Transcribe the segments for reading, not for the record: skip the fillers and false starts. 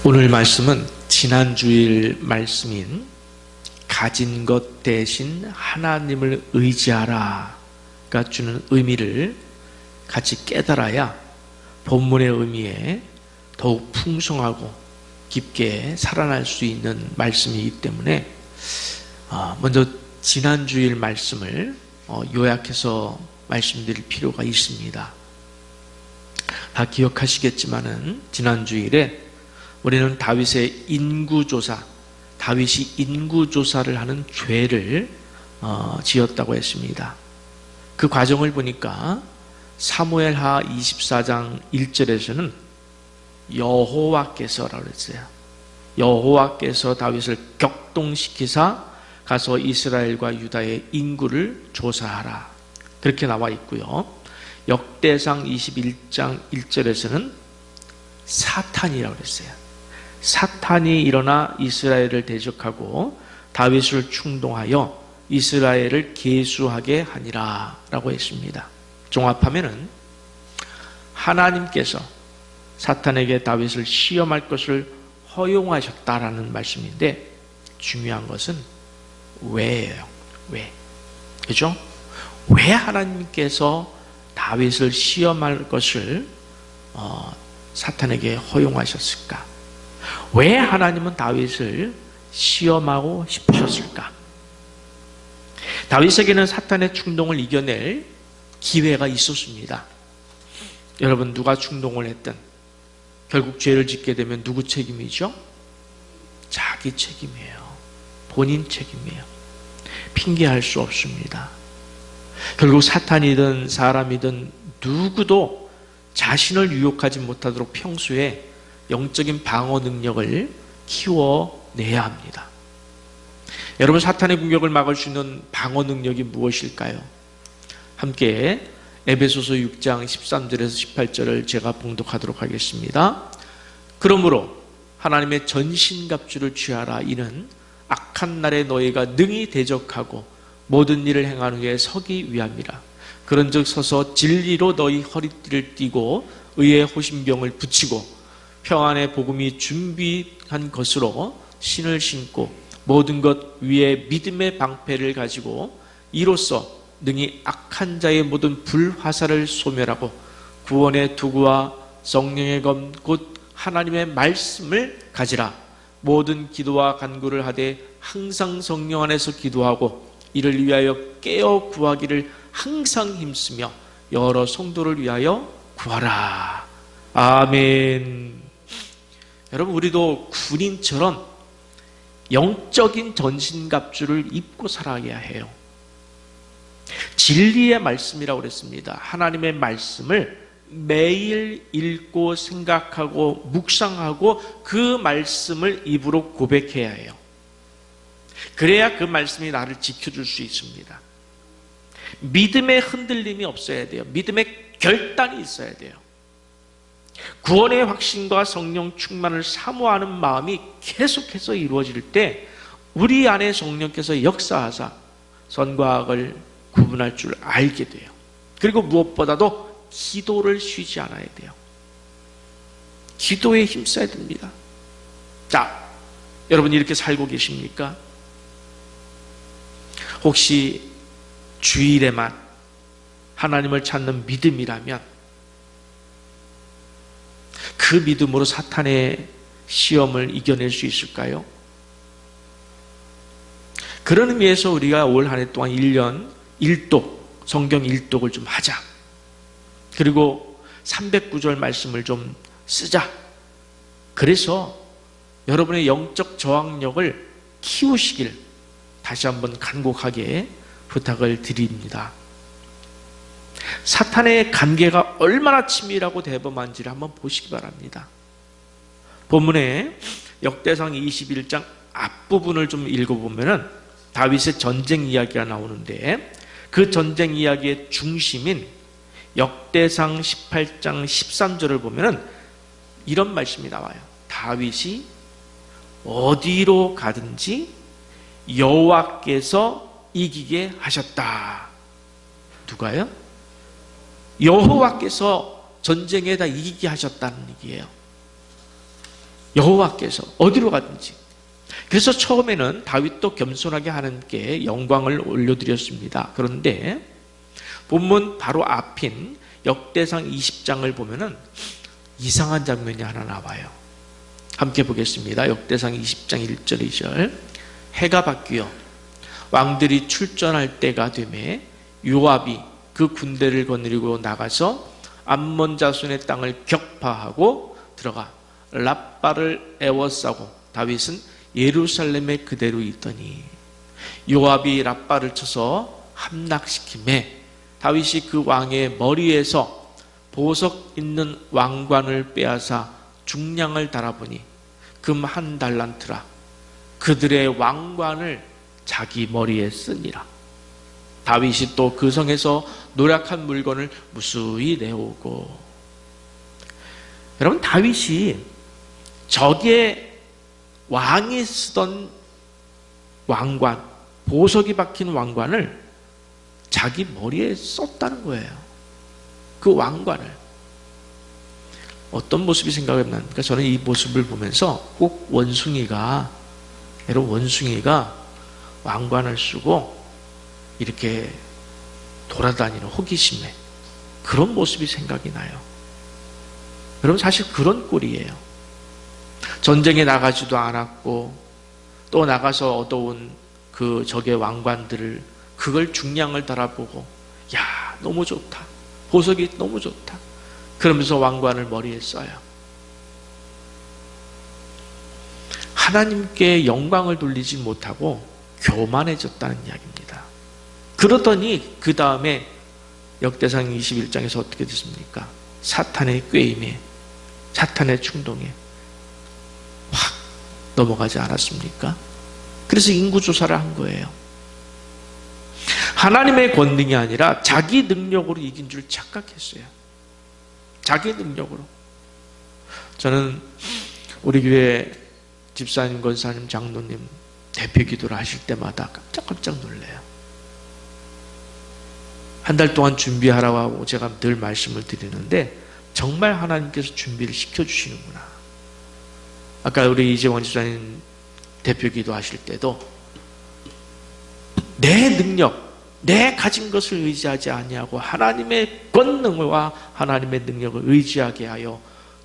오늘 말씀은 지난 주일 말씀인 가진 것 대신 하나님을 의지하라가 주는 의미를 같이 깨달아야 본문의 의미에 더욱 풍성하고 깊게 살아날 수 있는 말씀이기 때문에 먼저 지난 주일 말씀을 요약해서 말씀드릴 필요가 있습니다. 다 기억하시겠지만은 지난 주일에 우리는 다윗의 인구조사, 다윗이 인구조사를 하는 죄를 지었다고 했습니다. 그 과정을 보니까 사무엘하 24장 1절에서는 여호와께서라고 했어요. 여호와께서 다윗을 격동시키사 가서 이스라엘과 유다의 인구를 조사하라, 그렇게 나와 있고요. 역대상 21장 1절에서는 사탄이라고 했어요. 사탄이 일어나 이스라엘을 대적하고 다윗을 충동하여 이스라엘을 계수하게 하니라 라고 했습니다. 종합하면은 하나님께서 사탄에게 다윗을 시험할 것을 허용하셨다라는 말씀인데, 중요한 것은 왜예요. 왜? 그죠? 왜 하나님께서 다윗을 시험할 것을 사탄에게 허용하셨을까? 왜 하나님은 다윗을 시험하고 싶으셨을까? 다윗에게는 사탄의 충동을 이겨낼 기회가 있었습니다. 여러분, 누가 충동을 했든 결국 죄를 짓게 되면 누구 책임이죠? 자기 책임이에요. 본인 책임이에요. 핑계할 수 없습니다. 결국 사탄이든 사람이든 누구도 자신을 유혹하지 못하도록 평소에 영적인 방어 능력을 키워내야 합니다. 여러분, 사탄의 공격을 막을 수 있는 방어 능력이 무엇일까요? 함께 에베소서 6장 13절에서 18절을 제가 봉독하도록 하겠습니다. 그러므로 하나님의 전신갑주를 취하라. 이는 악한 날에 너희가 능히 대적하고 모든 일을 행한 후에 서기 위함이라. 그런즉 서서 진리로 너희 허리띠를 띠고 의의 호심병을 붙이고 평안의 복음이 준비한 것으로 신을 신고 모든 것 위에 믿음의 방패를 가지고 이로써 능히 악한 자의 모든 불화살을 소멸하고 구원의 도구와 성령의 검 곧 하나님의 말씀을 가지라. 모든 기도와 간구를 하되 항상 성령 안에서 기도하고 이를 위하여 깨어 구하기를 항상 힘쓰며 여러 성도를 위하여 구하라. 아멘. 여러분, 우리도 군인처럼 영적인 전신갑주를 입고 살아야 해요. 진리의 말씀이라고 그랬습니다. 하나님의 말씀을 매일 읽고 생각하고 묵상하고 그 말씀을 입으로 고백해야 해요. 그래야 그 말씀이 나를 지켜줄 수 있습니다. 믿음의 흔들림이 없어야 돼요. 믿음의 결단이 있어야 돼요. 구원의 확신과 성령 충만을 사모하는 마음이 계속해서 이루어질 때 우리 안에 성령께서 역사하사 선과 악을 구분할 줄 알게 돼요. 그리고 무엇보다도 기도를 쉬지 않아야 돼요. 기도에 힘써야 됩니다. 자, 여러분 이렇게 살고 계십니까? 혹시 주일에만 하나님을 찾는 믿음이라면 그 믿음으로 사탄의 시험을 이겨낼 수 있을까요? 그런 의미에서 우리가 올 한 해 동안 1년 1독, 성경 1독을 좀 하자. 그리고 309절 말씀을 좀 쓰자. 그래서 여러분의 영적 저항력을 키우시길 다시 한번 간곡하게 부탁을 드립니다. 사탄의 관계가 얼마나 치밀하고 대범한지를 한번 보시기 바랍니다. 본문에 역대상 21장 앞부분을 좀 읽어보면은 다윗의 전쟁 이야기가 나오는데 그 전쟁 이야기의 중심인 역대상 18장 13절을 보면은 이런 말씀이 나와요. 다윗이 어디로 가든지 여호와께서 이기게 하셨다. 누가요? 여호와께서 전쟁에다 이기게 하셨다는 얘기예요. 여호와께서 어디로 가든지. 그래서 처음에는 다윗도 겸손하게 하나님께 영광을 올려드렸습니다. 그런데 본문 바로 앞인 역대상 20장을 보면은 이상한 장면이 하나 나와요. 함께 보겠습니다. 역대상 20장 1절 2절. 해가 바뀌어 왕들이 출전할 때가 되매 요압이 그 군대를 거느리고 나가서 암몬 자손의 땅을 격파하고 들어가 랍바를 에워싸고 다윗은 예루살렘에 그대로 있더니 요압이 랍바를 쳐서 함락시키매 다윗이 그 왕의 머리에서 보석 있는 왕관을 빼앗아 중량을 달아보니 금 1달란트라. 그들의 왕관을 자기 머리에 쓰니라. 다윗이 또 그 성에서 노략한 물건을 무수히 내오고. 여러분, 다윗이 적의 왕이 쓰던 왕관, 보석이 박힌 왕관을 자기 머리에 썼다는 거예요. 그 왕관을. 어떤 모습이 생각이 납니까? 저는 이 모습을 보면서 꼭 여러분 원숭이가 왕관을 쓰고 이렇게 돌아다니는 호기심에 그런 모습이 생각이 나요. 여러분, 사실 그런 꼴이에요. 전쟁에 나가지도 않았고 또 나가서 얻어온 그 적의 왕관들을 그걸 중량을 달아보고 야, 너무 좋다. 보석이 너무 좋다. 그러면서 왕관을 머리에 써요. 하나님께 영광을 돌리지 못하고 교만해졌다는 이야기입니다. 그러더니 그 다음에 역대상 21장에서 어떻게 됐습니까? 사탄의 꾀임에, 사탄의 충동에 확 넘어가지 않았습니까? 그래서 인구조사를 한 거예요. 하나님의 권능이 아니라 자기 능력으로 이긴 줄 착각했어요. 자기 능력으로. 저는 우리 교회 집사님, 권사님, 장로님 대표 기도를 하실 때마다 깜짝깜짝 놀래요. 한 달 동안 준비하라고 하고 제가 늘 말씀을 드리는데 정말 하나님께서 준비를 시켜주시는구나. 아까 우리 이재원 집사님 대표 기도 하실 때도 내 능력, 내 가진 것을 의지하지 아니하고 하나님의 권능과 하나님의 능력을 의지하게 하여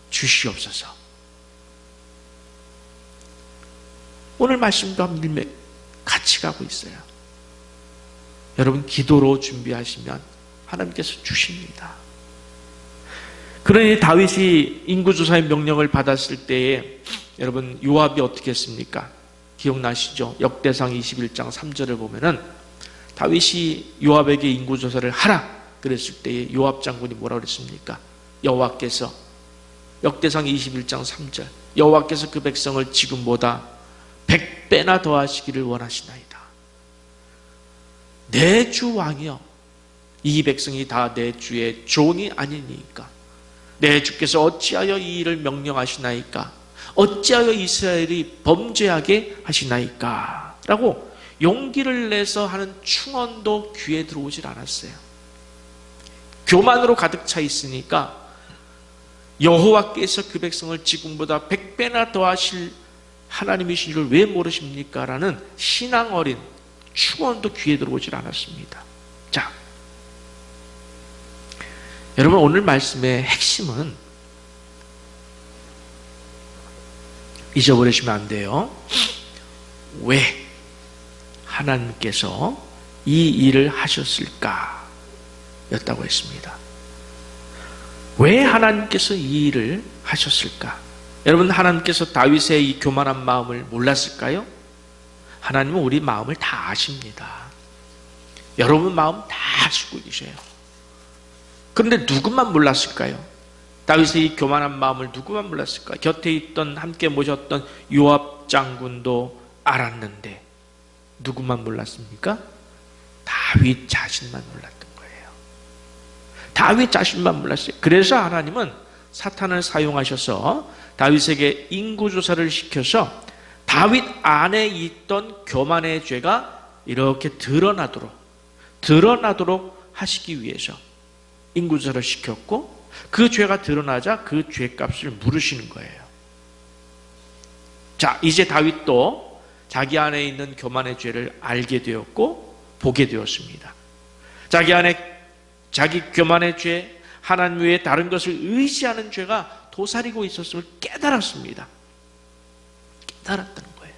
주시옵소서. 오늘 말씀과 밀매 같이 가고 있어요. 여러분, 기도로 준비하시면 하나님께서 주십니다. 그러니 다윗이 인구조사의 명령을 받았을 때에 여러분 요압이 어떻게 했습니까? 기억나시죠? 역대상 21장 3절을 보면은 다윗이 요압에게 인구조사를 하라 그랬을 때에 요압 장군이 뭐라고 그랬습니까? 여호와께서, 역대상 21장 3절, 여호와께서 그 백성을 지금보다 100배나 더하시기를 원하시나이다. 내 주 왕이여, 이 백성이 다 내 주의 종이 아니니까 내 주께서 어찌하여 이 일을 명령하시나이까? 어찌하여 이스라엘이 범죄하게 하시나이까? 라고 용기를 내서 하는 충언도 귀에 들어오질 않았어요. 교만으로 가득 차 있으니까 여호와께서 그 백성을 지금보다 100배나 더하실 하나님이신 줄 왜 모르십니까? 라는 신앙 어린 충언도 귀에 들어오질 않았습니다. 자, 여러분, 오늘 말씀의 핵심은 잊어버리시면 안 돼요. 왜 하나님께서 이 일을 하셨을까? 였다고 했습니다. 왜 하나님께서 이 일을 하셨을까? 여러분, 하나님께서 다윗의 이 교만한 마음을 몰랐을까요? 하나님은 우리 마음을 다 아십니다. 여러분 마음 다 아시고 계셔요. 그런데 누구만 몰랐을까요? 다윗의 이 교만한 마음을 누구만 몰랐을까? 곁에 있던, 함께 모셨던 요압 장군도 알았는데 누구만 몰랐습니까? 다윗 자신만 몰랐던 거예요. 다윗 자신만 몰랐어요. 그래서 하나님은 사탄을 사용하셔서 다윗에게 인구조사를 시켜서 다윗 안에 있던 교만의 죄가 이렇게 드러나도록 하시기 위해서 인구조사를 시켰고, 그 죄가 드러나자 그 죄값을 물으시는 거예요. 자, 이제 다윗도 자기 안에 있는 교만의 죄를 알게 되었고 보게 되었습니다. 자기 안에 자기 교만의 죄, 하나님 외에 다른 것을 의지하는 죄가 도사리고 있었음을 깨달았습니다. 깨달았다는 거예요.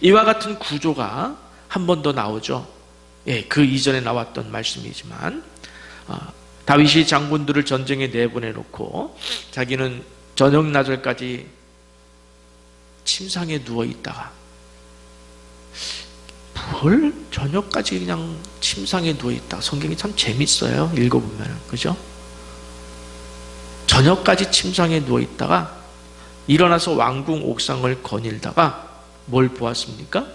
이와 같은 구조가 한 번 더 나오죠. 예, 그 이전에 나왔던 말씀이지만 다윗이 장군들을 전쟁에 내보내놓고 자기는 저녁 낮을까지 침상에 누워 있다가, 뭘 저녁까지 그냥 침상에 누워 있다. 성경이 참 재밌어요. 읽어보면, 그죠? 저녁까지 침상에 누워 있다가 일어나서 왕궁 옥상을 거닐다가 뭘 보았습니까?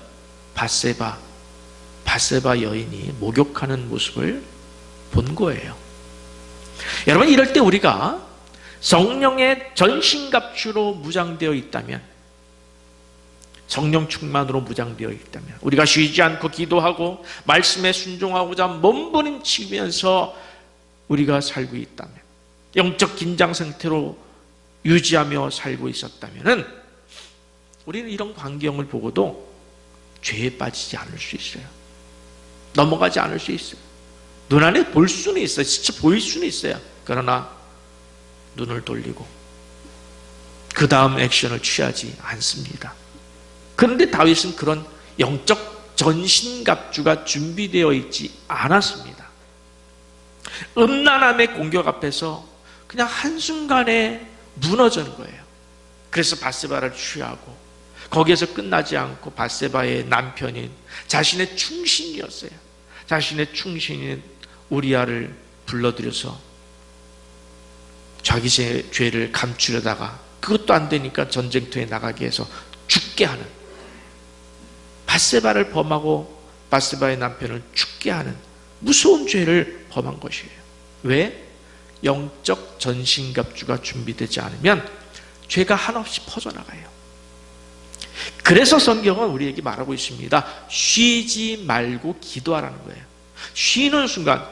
바세바 여인이 목욕하는 모습을 본 거예요. 여러분, 이럴 때 우리가 성령의 전신갑주로 무장되어 있다면, 성령 충만으로 무장되어 있다면, 우리가 쉬지 않고 기도하고 말씀에 순종하고자 몸부림치면서 우리가 살고 있다면, 영적 긴장 상태로 유지하며 살고 있었다면 우리는 이런 광경을 보고도 죄에 빠지지 않을 수 있어요. 넘어가지 않을 수 있어요. 눈안에 볼 수는 있어요. 진짜 보일 수는 있어요. 그러나 눈을 돌리고 그 다음 액션을 취하지 않습니다. 그런데 다윗은 그런 영적 전신갑주가 준비되어 있지 않았습니다. 음란함의 공격 앞에서 그냥 한순간에 무너지는 거예요. 그래서 바세바를 취하고, 거기에서 끝나지 않고 바세바의 남편인 자신의 충신이었어요. 자신의 충신인 우리아를 불러들여서 자기 죄를 감추려다가 그것도 안 되니까 전쟁터에 나가게 해서 죽게 하는, 바세바를 범하고 바세바의 남편을 죽게 하는 무서운 죄를 범한 것이에요. 왜? 영적 전신갑주가 준비되지 않으면 죄가 한없이 퍼져나가요. 그래서 성경은 우리에게 말하고 있습니다. 쉬지 말고 기도하라는 거예요. 쉬는 순간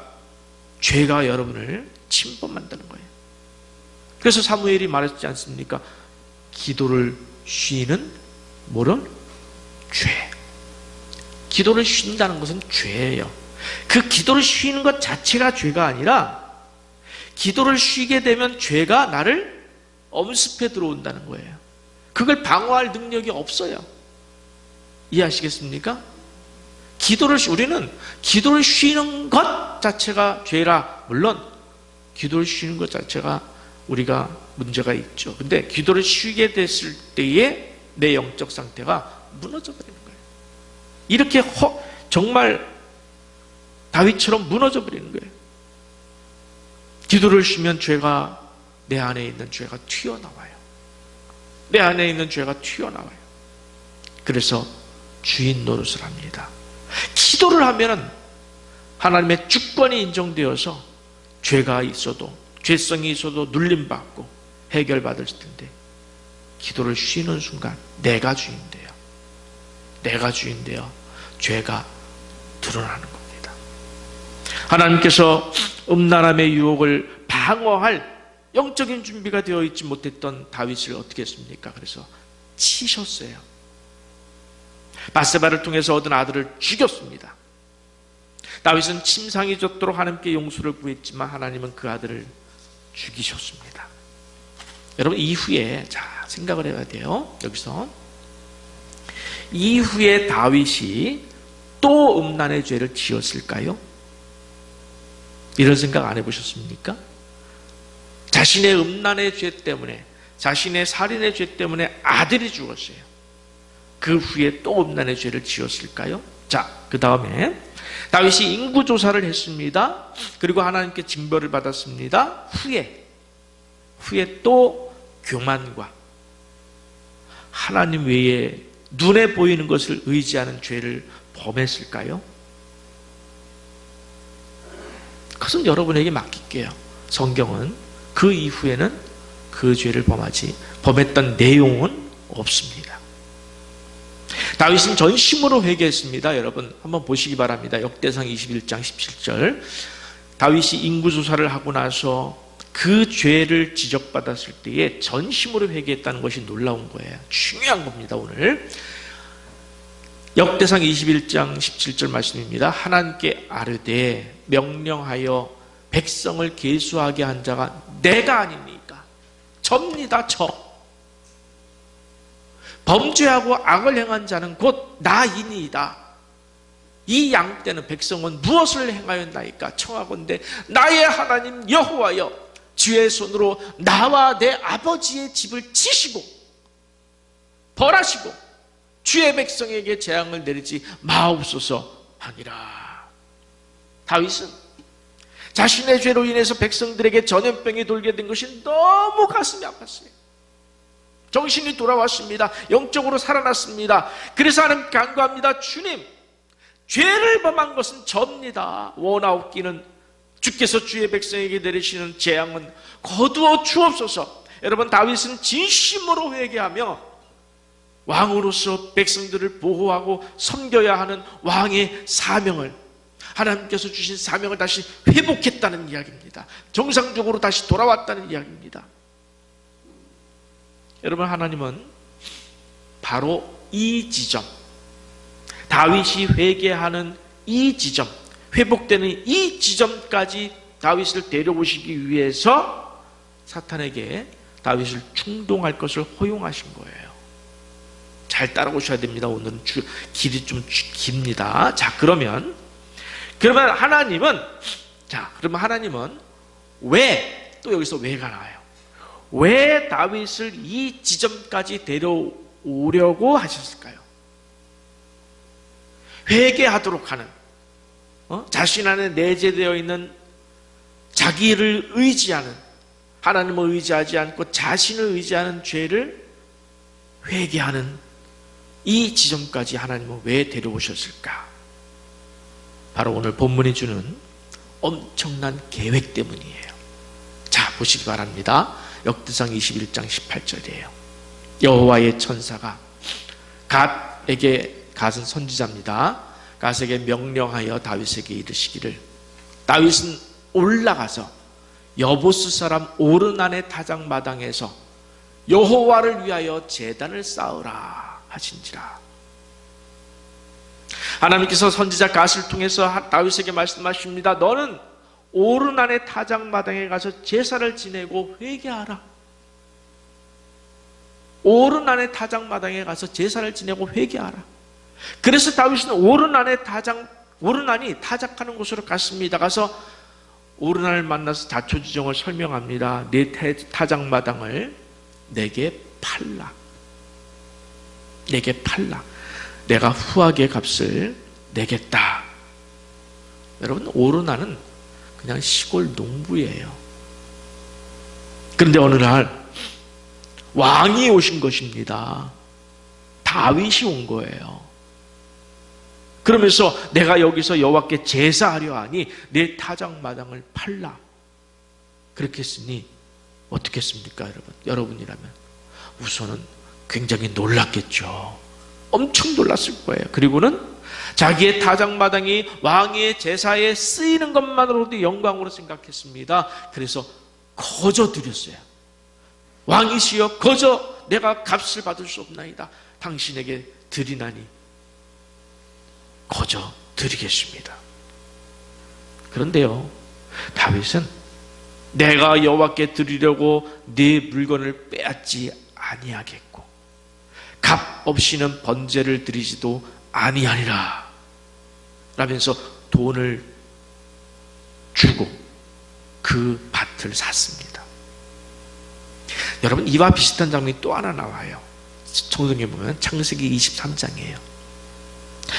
죄가 여러분을 침범한다는 거예요. 그래서 사무엘이 말했지 않습니까? 기도를 쉬는 뭐는? 죄. 기도를 쉰다는 것은 죄예요. 그 기도를 쉬는 것 자체가 죄가 아니라 기도를 쉬게 되면 죄가 나를 엄습해 들어온다는 거예요. 그걸 방어할 능력이 없어요. 이해하시겠습니까? 우리는 기도를 쉬는 것 자체가 죄라, 물론 기도를 쉬는 것 자체가 우리가 문제가 있죠. 근데 기도를 쉬게 됐을 때에 내 영적 상태가 무너져 버리는 거예요. 이렇게 정말 다윗처럼 무너져 버리는 거예요. 기도를 쉬면 죄가, 내 안에 있는 죄가 튀어나와요. 내 안에 있는 죄가 튀어나와요. 그래서 주인 노릇을 합니다. 기도를 하면 하나님의 주권이 인정되어서 죄가 있어도, 죄성이 있어도 눌림받고 해결받을 텐데, 기도를 쉬는 순간 내가 주인돼요. 내가 주인되어 죄가 드러나는 겁니다. 하나님께서 음란함의 유혹을 방어할 영적인 준비가 되어 있지 못했던 다윗을 어떻게 했습니까? 그래서 치셨어요. 바세바를 통해서 얻은 아들을 죽였습니다. 다윗은 침상이 젖도록 하나님께 용서를 구했지만 하나님은 그 아들을 죽이셨습니다. 여러분, 이후에 생각을 해야 돼요. 여기서 이후에 다윗이 또 음란의 죄를 지었을까요? 이런 생각 안 해보셨습니까? 자신의 음란의 죄 때문에, 자신의 살인의 죄 때문에 아들이 죽었어요. 그 후에 또 음란의 죄를 지었을까요? 자, 그 다음에 다윗이 인구조사를 했습니다. 그리고 하나님께 징벌을 받았습니다. 후에 또 교만과 하나님 외에 눈에 보이는 것을 의지하는 죄를 범했을까요? 그것은 여러분에게 맡길게요. 성경은 그 이후에는 그 죄를 범했던 내용은 없습니다. 다윗은 전심으로 회개했습니다. 여러분 한번 보시기 바랍니다. 역대상 21장 17절. 다윗이 인구조사를 하고 나서 그 죄를 지적받았을 때에 전심으로 회개했다는 것이 놀라운 거예요. 중요한 겁니다. 오늘 역대상 21장 17절 말씀입니다. 하나님께 아뢰되 명령하여 백성을 계수하게 한 자가 내가 아니니까 접니다. 범죄하고 악을 행한 자는 곧 나이니이다. 이 양 때는 백성은 무엇을 행하였나이까? 청하건대 나의 하나님 여호와여, 주의 손으로 나와 내 아버지의 집을 치시고 벌하시고 주의 백성에게 재앙을 내리지 마옵소서 하니라. 다윗은 자신의 죄로 인해서 백성들에게 전염병이 돌게 된 것이 너무 가슴이 아팠어요. 정신이 돌아왔습니다. 영적으로 살아났습니다. 그래서 하나님께 간구합니다. 주님, 죄를 범한 것은 접니다. 원하옵기는 주께서 주의 백성에게 내리시는 재앙은 거두어 주옵소서. 여러분, 다윗은 진심으로 회개하며 왕으로서 백성들을 보호하고 섬겨야 하는 왕의 사명을, 하나님께서 주신 사명을 다시 회복했다는 이야기입니다. 정상적으로 다시 돌아왔다는 이야기입니다. 여러분, 하나님은 바로 이 지점, 다윗이 회개하는 이 지점, 회복되는 이 지점까지 다윗을 데려오시기 위해서 사탄에게 다윗을 충동할 것을 허용하신 거예요. 잘 따라오셔야 됩니다. 오늘은 길이 좀 깁니다. 자, 그러면 하나님은 왜, 또 여기서 왜가 나와요. 왜 다윗을 이 지점까지 데려오려고 하셨을까요? 회개하도록 하는, 자신 안에 내재되어 있는 자기를 의지하는, 하나님을 의지하지 않고 자신을 의지하는 죄를 회개하는 이 지점까지 하나님은 왜 데려오셨을까? 바로 오늘 본문이 주는 엄청난 계획 때문이에요. 자, 보시기 바랍니다. 역대상 21장 18절이에요. 여호와의 천사가 갓은 선지자입니다. 갓에게 명령하여 다윗에게 이르시기를, 다윗은 올라가서 여보스 사람 오르난의 타작마당에서 여호와를 위하여 제단을 쌓으라 하신지라. 하나님께서 선지자 갓을 통해서 다윗에게 말씀하십니다. 너는 오르난의 타작마당에 가서 제사를 지내고 회개하라. 오르난의 타작마당에 가서 제사를 지내고 회개하라. 그래서 다윗은 오르난이 타작하는 곳으로 갔습니다. 가서 오르난을 만나서 자초지종을 설명합니다. 내 타작마당을 내게 팔라. 내가 후하게 값을 내겠다. 여러분, 오르난은 그냥 시골 농부예요. 그런데 어느 날 왕이 오신 것입니다. 다윗이 온 거예요. 그러면서 내가 여기서 여호와께 제사하려 하니 내 타작마당을 팔라. 그렇게 했으니 어떻겠습니까, 여러분? 여러분이라면 우선은 굉장히 놀랐겠죠. 엄청 놀랐을 거예요. 그리고는 자기의 타작마당이 왕의 제사에 쓰이는 것만으로도 영광으로 생각했습니다. 그래서 거저 드렸어요. 왕이시여, 거저 내가 값을 받을 수 없나이다. 당신에게 드리나니 거저 드리겠습니다. 그런데요, 다윗은 내가 여호와께 드리려고 네 물건을 빼앗지 아니하겠고 값 없이는 번제를 드리지도 아니하리라 라면서 돈을 주고 그 밭을 샀습니다. 여러분, 이와 비슷한 장면이 또 하나 나와요. 성경에 보면 창세기 23장이에요.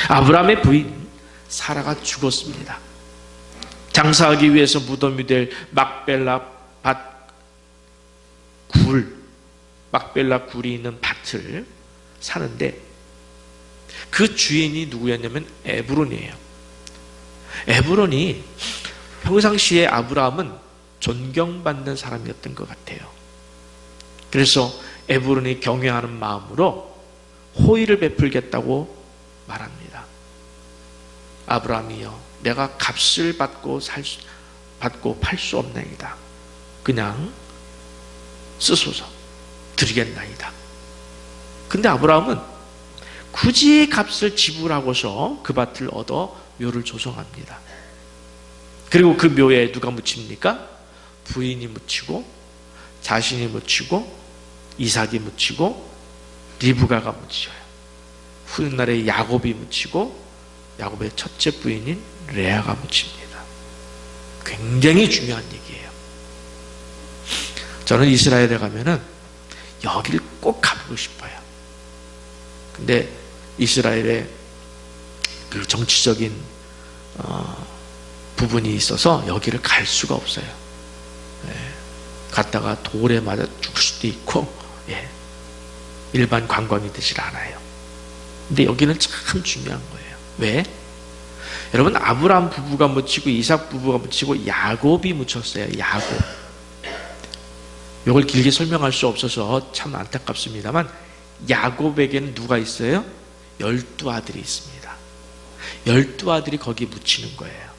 아브라함의 부인 사라가 죽었습니다. 장사하기 위해서 무덤이 될 막벨라 굴이 있는 밭을 사는데 그 주인이 누구였냐면 에브론이에요. 에브론이 평상시에 아브라함은 존경받는 사람이었던 것 같아요. 그래서 에브론이 경외하는 마음으로 호의를 베풀겠다고 말합니다. 아브라함이여, 내가 값을 받고 팔 수 없나이다. 그냥 쓰소서 드리겠나이다. 근데 아브라함은 굳이 값을 지불하고서 그 밭을 얻어 묘를 조성합니다. 그리고 그 묘에 누가 묻힙니까? 부인이 묻히고 자신이 묻히고 이삭이 묻히고 리브가가 묻혀요. 훗날에 야곱이 묻히고 야곱의 첫째 부인인 레아가 묻힙니다. 굉장히 중요한 얘기예요. 저는 이스라엘에 가면은 여길 꼭 가보고 싶어요. 근데 이스라엘에 그 정치적인 부분이 있어서 여기를 갈 수가 없어요. 갔다가 돌에 맞아 죽을 수도 있고, 일반 관광이 되질 않아요. 근데 여기는 참 중요한 거예요. 왜? 여러분, 아브라함 부부가 묻히고 이삭 부부가 묻히고 야곱이 묻혔어요. 야곱. 이걸 길게 설명할 수 없어서 참 안타깝습니다만, 야곱에게는 누가 있어요? 12아들이 있습니다. 12아들이 거기에 묻히는 거예요.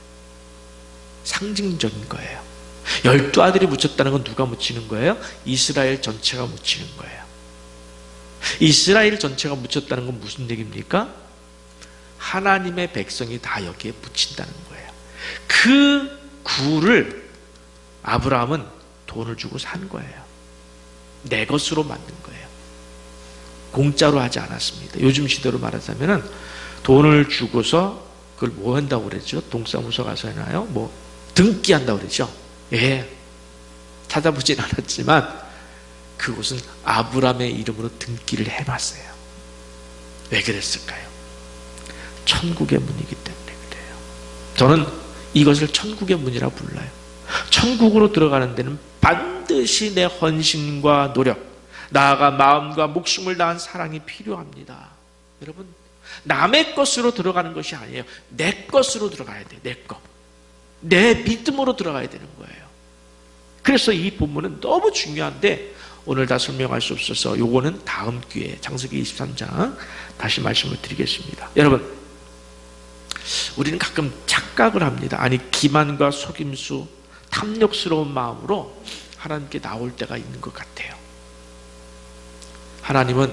상징적인 거예요. 12아들이 묻혔다는 건 누가 묻히는 거예요? 이스라엘 전체가 묻히는 거예요. 이스라엘 전체가 묻혔다는 건 무슨 얘기입니까? 하나님의 백성이 다 여기에 묻힌다는 거예요. 그 구를 아브라함은 돈을 주고 산 거예요. 내 것으로 만든 거예요. 공짜로 하지 않았습니다. 요즘 시대로 말하자면은 돈을 주고서 그걸 뭐 한다고 그랬죠? 동사무소 가서 해나요? 뭐 등기 한다고 그랬죠? 찾아보진 않았지만 그곳은 아브라함의 이름으로 등기를 해놨어요. 왜 그랬을까요? 천국의 문이기 때문에 그래요. 저는 이것을 천국의 문이라고 불러요. 천국으로 들어가는 데는 반드시 내 헌신과 노력, 나아가 마음과 목숨을 다한 사랑이 필요합니다. 여러분, 남의 것으로 들어가는 것이 아니에요. 내 것으로 들어가야 돼요. 내 것. 내 믿음으로 들어가야 되는 거예요. 그래서 이 본문은 너무 중요한데 오늘 다 설명할 수 없어서 요거는 다음 기회에 창세기 23장 다시 말씀을 드리겠습니다. 여러분, 우리는 가끔 착각을 합니다. 아니, 기만과 속임수, 탐욕스러운 마음으로 하나님께 나올 때가 있는 것 같아요. 하나님은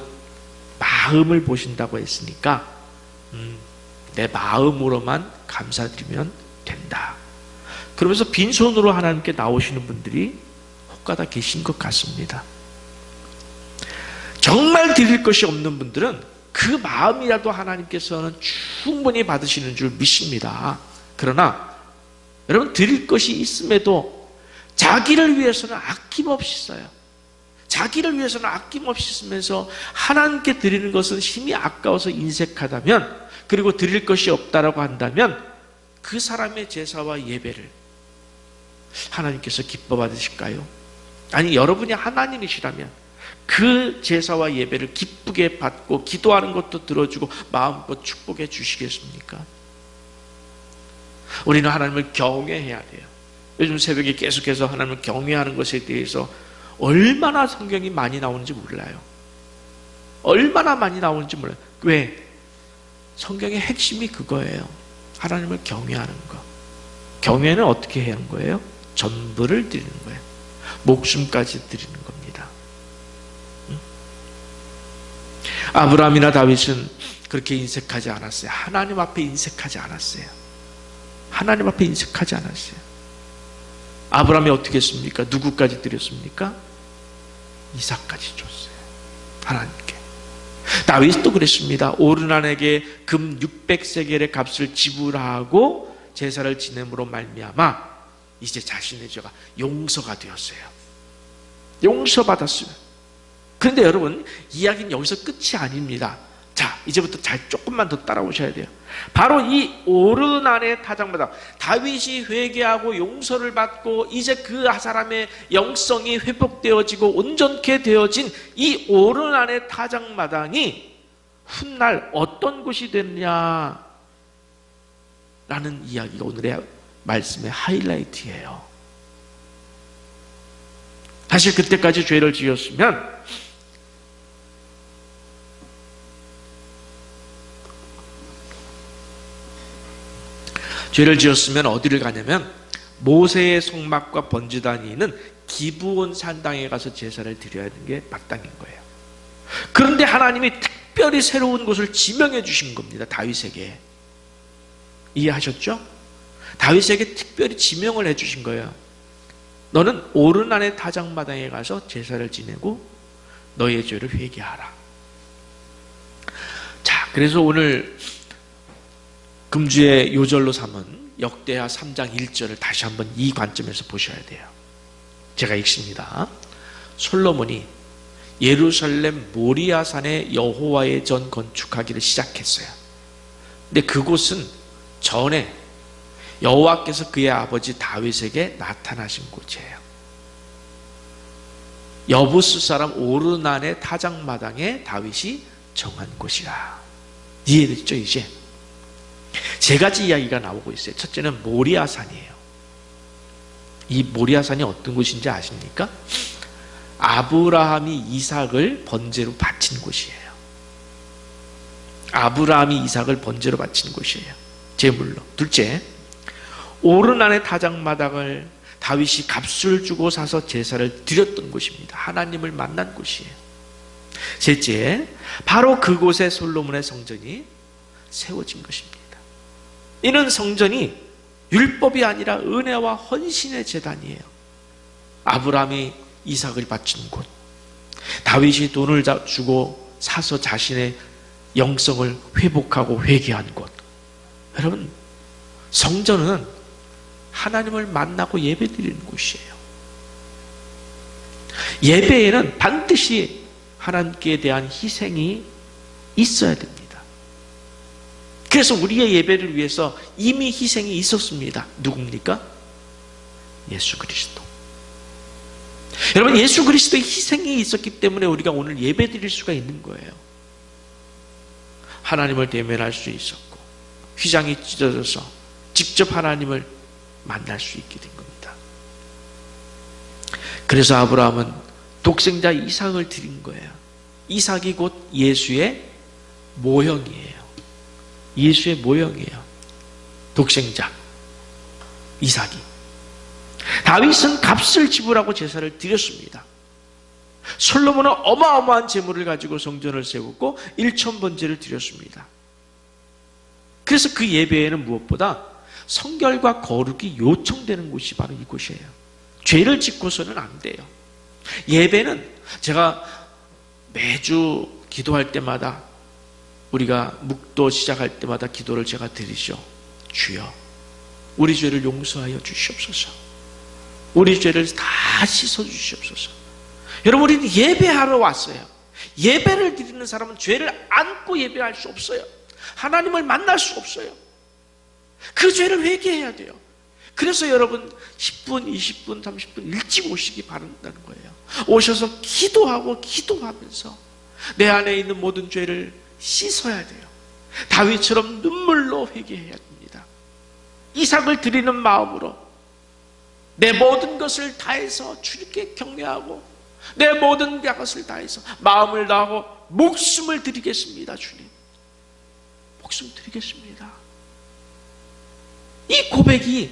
마음을 보신다고 했으니까 내 마음으로만 감사드리면 된다. 그러면서 빈손으로 하나님께 나오시는 분들이 혹가다 계신 것 같습니다. 정말 드릴 것이 없는 분들은 그 마음이라도 하나님께서는 충분히 받으시는 줄 믿습니다. 그러나 여러분, 드릴 것이 있음에도 자기를 위해서는 아낌없이 써요. 자기를 위해서는 아낌없이 쓰면서 하나님께 드리는 것은 힘이 아까워서 인색하다면, 그리고 드릴 것이 없다라고 한다면 그 사람의 제사와 예배를 하나님께서 기뻐 받으실까요? 아니, 여러분이 하나님이시라면 그 제사와 예배를 기쁘게 받고 기도하는 것도 들어주고 마음껏 축복해 주시겠습니까? 우리는 하나님을 경외해야 돼요. 요즘 새벽에 계속해서 하나님을 경외하는 것에 대해서 얼마나 성경이 많이 나오는지 몰라요. 얼마나 많이 나오는지 몰라요. 왜? 성경의 핵심이 그거예요. 하나님을 경외하는 거. 경외는 어떻게 해야 하는 거예요? 전부를 드리는 거예요. 목숨까지 드리는 겁니다. 아브라함이나 다윗은 그렇게 인색하지 않았어요. 하나님 앞에 인색하지 않았어요. 하나님 앞에 인색하지 않았어요. 아브라함이 어떻게 했습니까? 누구까지 드렸습니까? 이삭까지 줬어요. 하나님께. 다윗도 그랬습니다. 오르난에게 금 600세겔의 값을 지불하고 제사를 지냄으로 말미암아 이제 자신의 죄가 용서가 되었어요. 용서받았어요. 그런데 여러분, 이야기는 여기서 끝이 아닙니다. 자, 이제부터 잘 조금만 더 따라오셔야 돼요. 바로 이 오르난의 타작마당, 다윗이 회개하고 용서를 받고 이제 그 사람의 영성이 회복되어지고 온전케 되어진 이 오르난의 타작마당이 훗날 어떤 곳이 됐냐 라는 이야기가 오늘의 말씀의 하이라이트예요. 사실 그때까지 죄를 지었으면 어디를 가냐면 모세의 성막과 번제단이 있는 기브온 산당에 가서 제사를 드려야 하는 게 마땅한 거예요. 그런데 하나님이 특별히 새로운 곳을 지명해 주신 겁니다. 다윗에게. 이해하셨죠? 다윗에게 특별히 지명을 해 주신 거예요. 너는 오르난의 타작마당에 가서 제사를 지내고 너의 죄를 회개하라. 자, 그래서 오늘 금주의 요절로 삼은 역대하 3장 1절을 다시 한번 이 관점에서 보셔야 돼요. 제가 읽습니다. 솔로몬이 예루살렘 모리아산에 여호와의 전 건축하기를 시작했어요. 근데 그곳은 전에 여호와께서 그의 아버지 다윗에게 나타나신 곳이에요. 여부스 사람 오르난의 타작마당에 다윗이 정한 곳이라. 이해됐죠? 이제 세 가지 이야기가 나오고 있어요. 첫째는 모리아산이에요. 이 모리아산이 어떤 곳인지 아십니까? 아브라함이 이삭을 번제로 바친 곳이에요. 아브라함이 이삭을 번제로 바친 곳이에요. 제물로. 둘째, 오르난의 타작마당을 다윗이 값을 주고 사서 제사를 드렸던 곳입니다. 하나님을 만난 곳이에요. 셋째, 바로 그곳에 솔로몬의 성전이 세워진 것입니다. 이는 성전이 율법이 아니라 은혜와 헌신의 제단이에요. 아브라함이 이삭을 바친 곳, 다윗이 돈을 주고 사서 자신의 영성을 회복하고 회개한 곳. 여러분, 성전은 하나님을 만나고 예배드리는 곳이에요. 예배에는 반드시 하나님께 대한 희생이 있어야 됩니다. 그래서 우리의 예배를 위해서 이미 희생이 있었습니다. 누굽니까? 예수 그리스도. 여러분, 예수 그리스도의 희생이 있었기 때문에 우리가 오늘 예배 드릴 수가 있는 거예요. 하나님을 대면할 수 있었고 휘장이 찢어져서 직접 하나님을 만날 수 있게 된 겁니다. 그래서 아브라함은 독생자 이삭을 드린 거예요. 이삭이 곧 예수의 모형이에요. 예수의 모형이에요. 독생자 이삭이. 다윗은 값을 지불하고 제사를 드렸습니다. 솔로몬은 어마어마한 제물을 가지고 성전을 세웠고 일천번제를 드렸습니다. 그래서 그 예배에는 무엇보다 성결과 거룩이 요청되는 곳이 바로 이곳이에요. 죄를 짓고서는 안 돼요. 예배는 제가 매주 기도할 때마다, 우리가 묵도 시작할 때마다 기도를 제가 드리죠. 주여, 우리 죄를 용서하여 주시옵소서. 우리 죄를 다 씻어 주시옵소서. 여러분, 우리는 예배하러 왔어요. 예배를 드리는 사람은 죄를 안고 예배할 수 없어요. 하나님을 만날 수 없어요. 그 죄를 회개해야 돼요. 그래서 여러분 10분, 20분, 30분 일찍 오시기 바란다는 거예요. 오셔서 기도하면서 내 안에 있는 모든 죄를 씻어야 돼요. 다윗처럼 눈물로 회개해야 됩니다. 이삭을 드리는 마음으로 내 모든 것을 다해서 주님께 경배하고 내 모든 것을 다해서 마음을 다하고 목숨을 드리겠습니다. 주님, 목숨 드리겠습니다. 이 고백이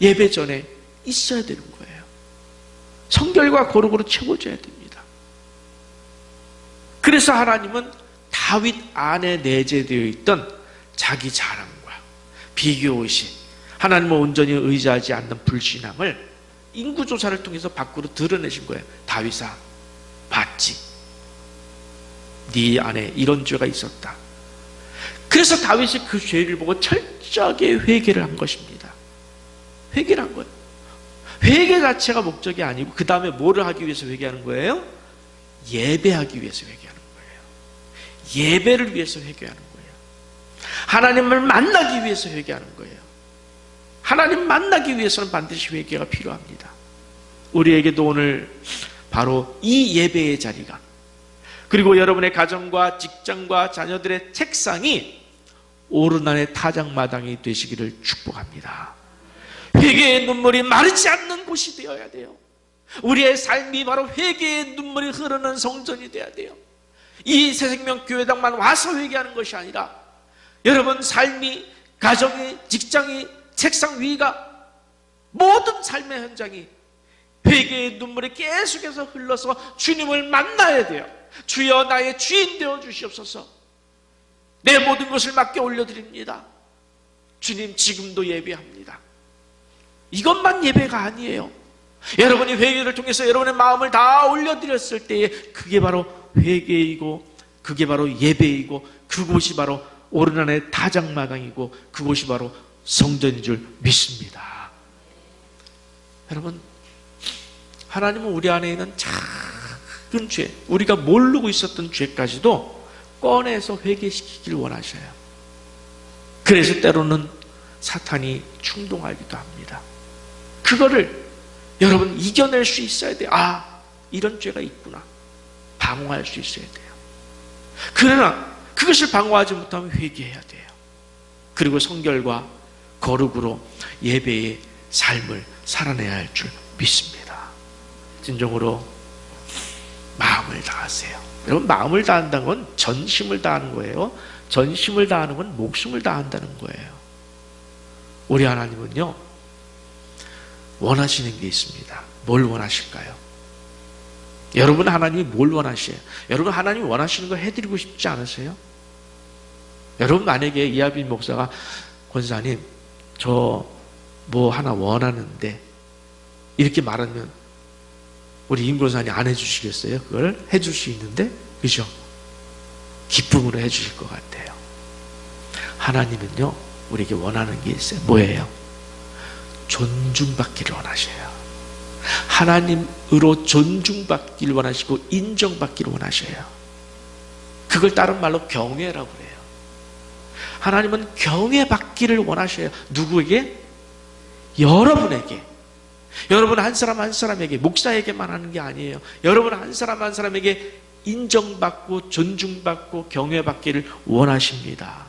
예배 전에 있어야 되는 거예요. 성결과 거룩으로 채워져야 됩니다. 그래서 하나님은 다윗 안에 내재되어 있던 자기 자랑과 비교의식, 하나님을 온전히 의지하지 않는 불신앙을 인구조사를 통해서 밖으로 드러내신 거예요. 다윗아, 봤지? 네 안에 이런 죄가 있었다. 그래서 다윗이 그 죄를 보고 철저하게 회개를 한 것입니다. 회개를 한 거예요. 회개 자체가 목적이 아니고 그 다음에 뭐를 하기 위해서 회개하는 거예요? 예배하기 위해서 회개하는 거예요. 예배를 위해서 회개하는 거예요. 하나님을 만나기 위해서 회개하는 거예요. 하나님 만나기 위해서는 반드시 회개가 필요합니다. 우리에게도 오늘 바로 이 예배의 자리가, 그리고 여러분의 가정과 직장과 자녀들의 책상이 오르난의 타작마당이 되시기를 축복합니다. 회개의 눈물이 마르지 않는 곳이 되어야 돼요. 우리의 삶이 바로 회개의 눈물이 흐르는 성전이 되어야 돼요. 이 새생명교회당만 와서 회개하는 것이 아니라 여러분 삶이, 가정이, 직장이, 책상 위가, 모든 삶의 현장이 회개의 눈물이 계속해서 흘러서 주님을 만나야 돼요. 주여 나의 주인 되어 주시옵소서. 내 모든 것을 맡겨 올려드립니다. 주님 지금도 예배합니다. 이것만 예배가 아니에요. 여러분이 회개를 통해서 여러분의 마음을 다 올려드렸을 때에 그게 바로 회개이고 그게 바로 예배이고 그곳이 바로 오르난의 다장마당이고 그곳이 바로 성전인 줄 믿습니다. 여러분, 하나님은 우리 안에 있는 작은 죄, 우리가 모르고 있었던 죄까지도 꺼내서 회개시키길 원하셔요. 그래서 때로는 사탄이 충동하기도 합니다. 그거를 여러분 이겨낼 수 있어야 돼요. 이런 죄가 있구나. 방어할 수 있어야 돼요. 그러나 그것을 방어하지 못하면 회개해야 돼요. 그리고 성결과 거룩으로 예배의 삶을 살아내야 할 줄 믿습니다. 진정으로 마음을 다하세요. 여러분, 마음을 다한다는 건 전심을 다하는 거예요. 전심을 다하는 건 목숨을 다한다는 거예요. 우리 하나님은요, 원하시는 게 있습니다. 뭘 원하실까요? 여러분, 하나님이 뭘 원하셔요? 여러분, 하나님이 원하시는 거 해드리고 싶지 않으세요? 여러분, 만약에 이하빈 목사가 권사님, 저 뭐 하나 원하는데 이렇게 말하면 우리 임 권사님 안 해주시겠어요? 그걸 해줄 수 있는데, 그죠? 기쁨으로 해주실 것 같아요. 하나님은요, 우리에게 원하는 게 있어요. 뭐예요? 존중받기를 원하셔요. 하나님으로 존중받기를 원하시고 인정받기를 원하셔요. 그걸 다른 말로 경외라고 그래요. 하나님은 경외받기를 원하셔요. 누구에게? 여러분에게. 여러분 한 사람 한 사람에게, 목사에게만 하는 게 아니에요. 여러분 한 사람 한 사람에게 인정받고 존중받고 경외받기를 원하십니다.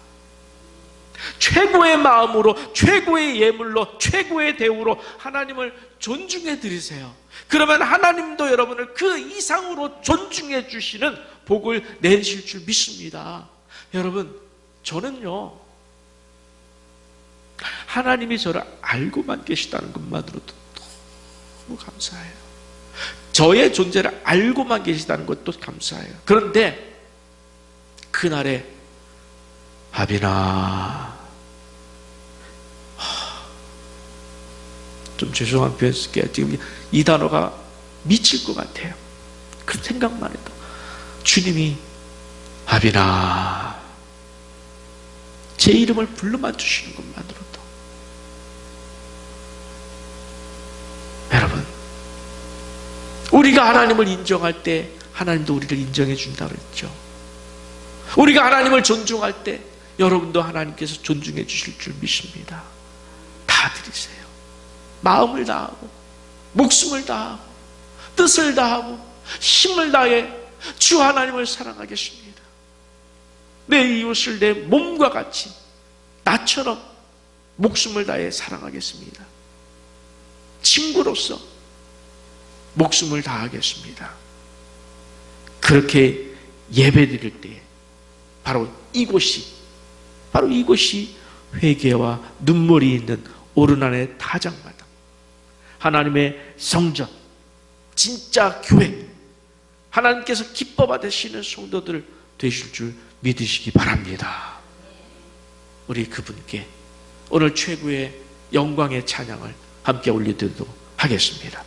최고의 마음으로, 최고의 예물로, 최고의 대우로 하나님을 존중해 드리세요. 그러면 하나님도 여러분을 그 이상으로 존중해 주시는 복을 내리실 줄 믿습니다. 여러분, 저는요, 하나님이 저를 알고만 계시다는 것만으로도 너무 감사해요. 저의 존재를 알고만 계시다는 것도 감사해요. 그런데 그날에 하빈아, 좀 죄송한 표현 쓸게요. 지금 이 단어가 미칠 것 같아요. 그 생각만 해도 주님이 하빈아, 제 이름을 불러만 주시는 것만으로도, 여러분, 우리가 하나님을 인정할 때 하나님도 우리를 인정해 준다고 그랬죠. 우리가 하나님을 존중할 때 여러분도 하나님께서 존중해 주실 줄 믿습니다. 다 드리세요. 마음을 다하고 목숨을 다하고 뜻을 다하고 힘을 다해 주 하나님을 사랑하겠습니다. 내 이웃을 내 몸과 같이 나처럼 목숨을 다해 사랑하겠습니다. 친구로서 목숨을 다하겠습니다. 그렇게 예배드릴 때 바로 이곳이 회개와 눈물이 있는 오르난의 다장마당, 하나님의 성전, 진짜 교회, 하나님께서 기뻐 받으시는 성도들 되실 줄 믿으시기 바랍니다. 우리 그분께 오늘 최고의 영광의 찬양을 함께 올려드리도록 하겠습니다.